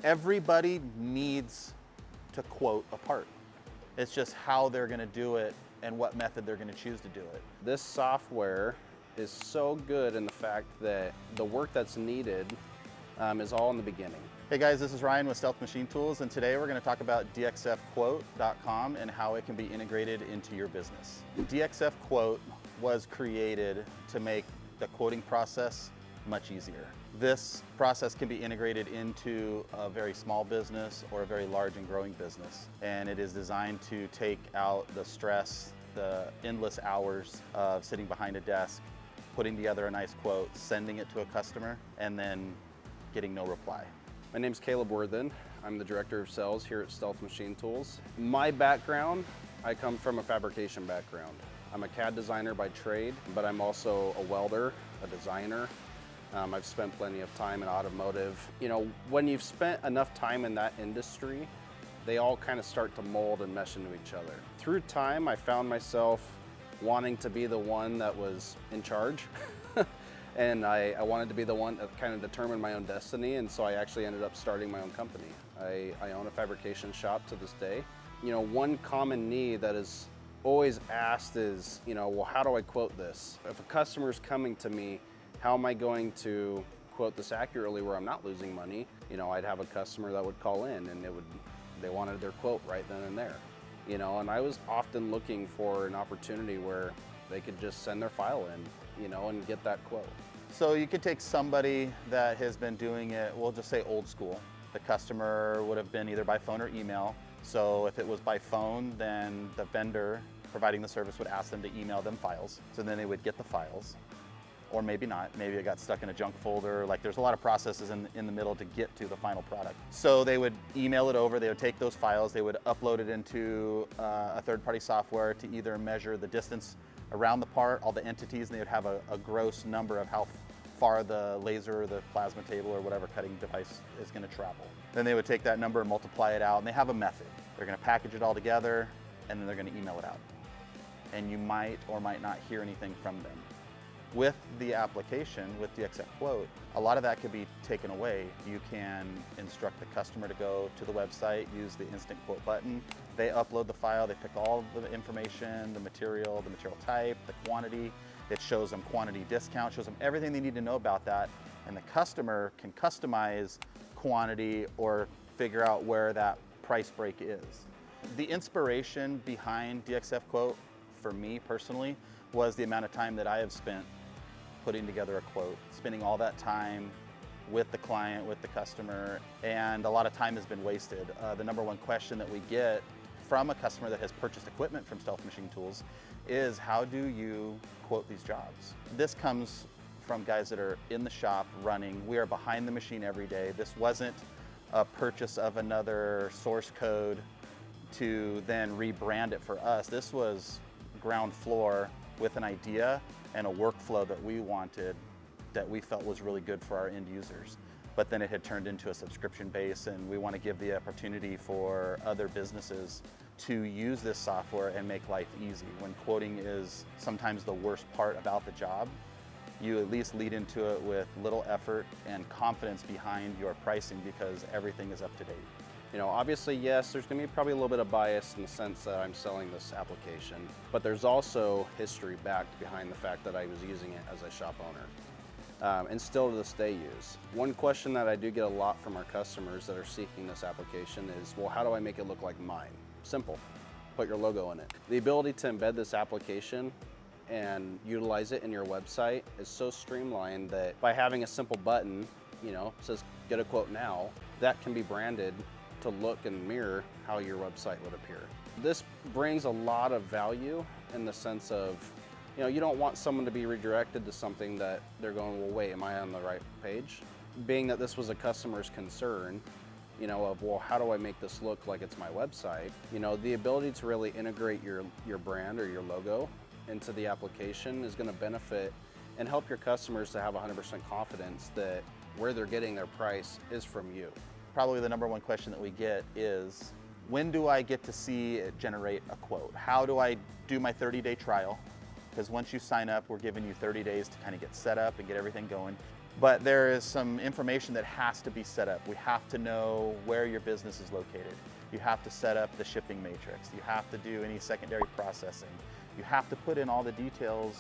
Everybody needs to quote a part. It's just how they're gonna do it and what method they're gonna choose to do it. This software is so good in the fact that the work that's needed is all in the beginning. Hey guys, this is Ryan with Stealth Machine Tools, and today we're going to talk about DxFQuote.com and how it can be integrated into your business. Dxf Quote was created to make the quoting process much easier. This process can be integrated into a very small business or a very large and growing business, and it is designed to take out the stress, the endless hours of sitting behind a desk, putting together a nice quote, sending it to a customer, and then getting no reply. My name's Caleb Worthen. I'm the Director of Sales here at Stealth Machine Tools. My background, I come from a fabrication background. I'm a CAD designer by trade, but I'm also a welder, a designer. I've spent plenty of time in automotive. You know, when you've spent enough time in that industry, they all kind of start to mold and mesh into each other. Through time, I found myself wanting to be the one that was in charge. And I wanted to be the one that kind of determined my own destiny, and so I actually ended up starting my own company. I own a fabrication shop to this day. You know, one common need that is always asked is, you know, well, how do I quote this? If a customer's coming to me, how am I going to quote this accurately where I'm not losing money? You know, I'd have a customer that would call in and they wanted their quote right then and there. You know, and I was often looking for an opportunity where they could just send their file in, you know, and get that quote. So you could take somebody that has been doing it, we'll just say old school. The customer would have been either by phone or email. So if it was by phone, then the vendor providing the service would ask them to email them files. So then they would get the files, or maybe not. Maybe it got stuck in a junk folder. Like there's a lot of processes in the middle to get to the final product. So they would email it over, they would take those files, they would upload it into a third-party software to either measure the distance around the part, all the entities, and they would have a gross number of how far the laser or the plasma table or whatever cutting device is going to travel. Then they would take that number and multiply it out, and they have a method. They're going to package it all together, and then they're going to email it out. And you might or might not hear anything from them. With the application, with Dxf Quote, a lot of that could be taken away. You can instruct the customer to go to the website, use the instant quote button. They upload the file, they pick all the information, the material type, the quantity. It shows them quantity discount, shows them everything they need to know about that. And the customer can customize quantity or figure out where that price break is. The inspiration behind Dxf Quote, for me personally, was the amount of time that I have spent putting together a quote, spending all that time with the client, with the customer, and a lot of time has been wasted. The number one question that we get from a customer that has purchased equipment from Stealth Machine Tools is, how do you quote these jobs? This comes from guys that are in the shop running. We are behind the machine every day. This wasn't a purchase of another source code to then rebrand it for us. This was ground floor with an idea and a workflow that we wanted, that we felt was really good for our end users. But then it had turned into a subscription base, and we want to give the opportunity for other businesses to use this software and make life easy. When quoting is sometimes the worst part about the job, you at least lead into it with little effort and confidence behind your pricing because everything is up to date. You know, obviously, yes, there's gonna be probably a little bit of bias in the sense that I'm selling this application, but there's also history backed behind the fact that I was using it as a shop owner, and still to this day use. One question that I do get a lot from our customers that are seeking this application is, well, how do I make it look like mine? Simple, put your logo in it. The ability to embed this application and utilize it in your website is so streamlined that by having a simple button, you know, says get a quote now, that can be branded to look and mirror how your website would appear. This brings a lot of value in the sense of, you know, you don't want someone to be redirected to something that they're going, well, wait, am I on the right page? Being that this was a customer's concern, you know, of, well, how do I make this look like it's my website? You know, the ability to really integrate your brand or your logo into the application is gonna benefit and help your customers to have 100% confidence that where they're getting their price is from you. Probably the number one question that we get is, when do I get to see it generate a quote? How do I do my 30-day trial? Because once you sign up, we're giving you 30 days to kind of get set up and get everything going. But there is some information that has to be set up. We have to know where your business is located. You have to set up the shipping matrix. You have to do any secondary processing. You have to put in all the details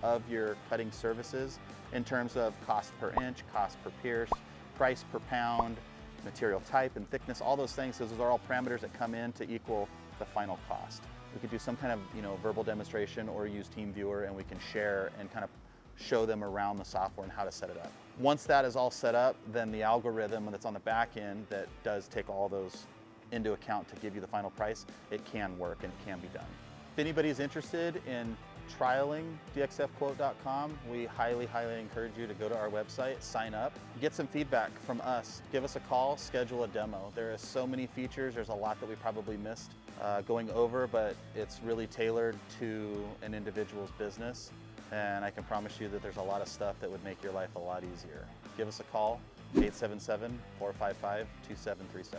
of your cutting services in terms of cost per inch, cost per pierce, price per pound, material type and thickness, all those things, because those are all parameters that come in to equal the final cost. We could do some kind of verbal demonstration or use TeamViewer, and we can share and kind of show them around the software and how to set it up. Once that is all set up, then the algorithm that's on the back end that does take all those into account to give you the final price, it can work and it can be done. If anybody's interested in trialing dxfquote.com, we highly encourage you to go to our website, sign up, get some feedback from us, give us a call, schedule a demo. There are so many features, there's a lot that we probably missed going over, but it's really tailored to an individual's business. And I can promise you that there's a lot of stuff that would make your life a lot easier. Give us a call, 877-455-2737.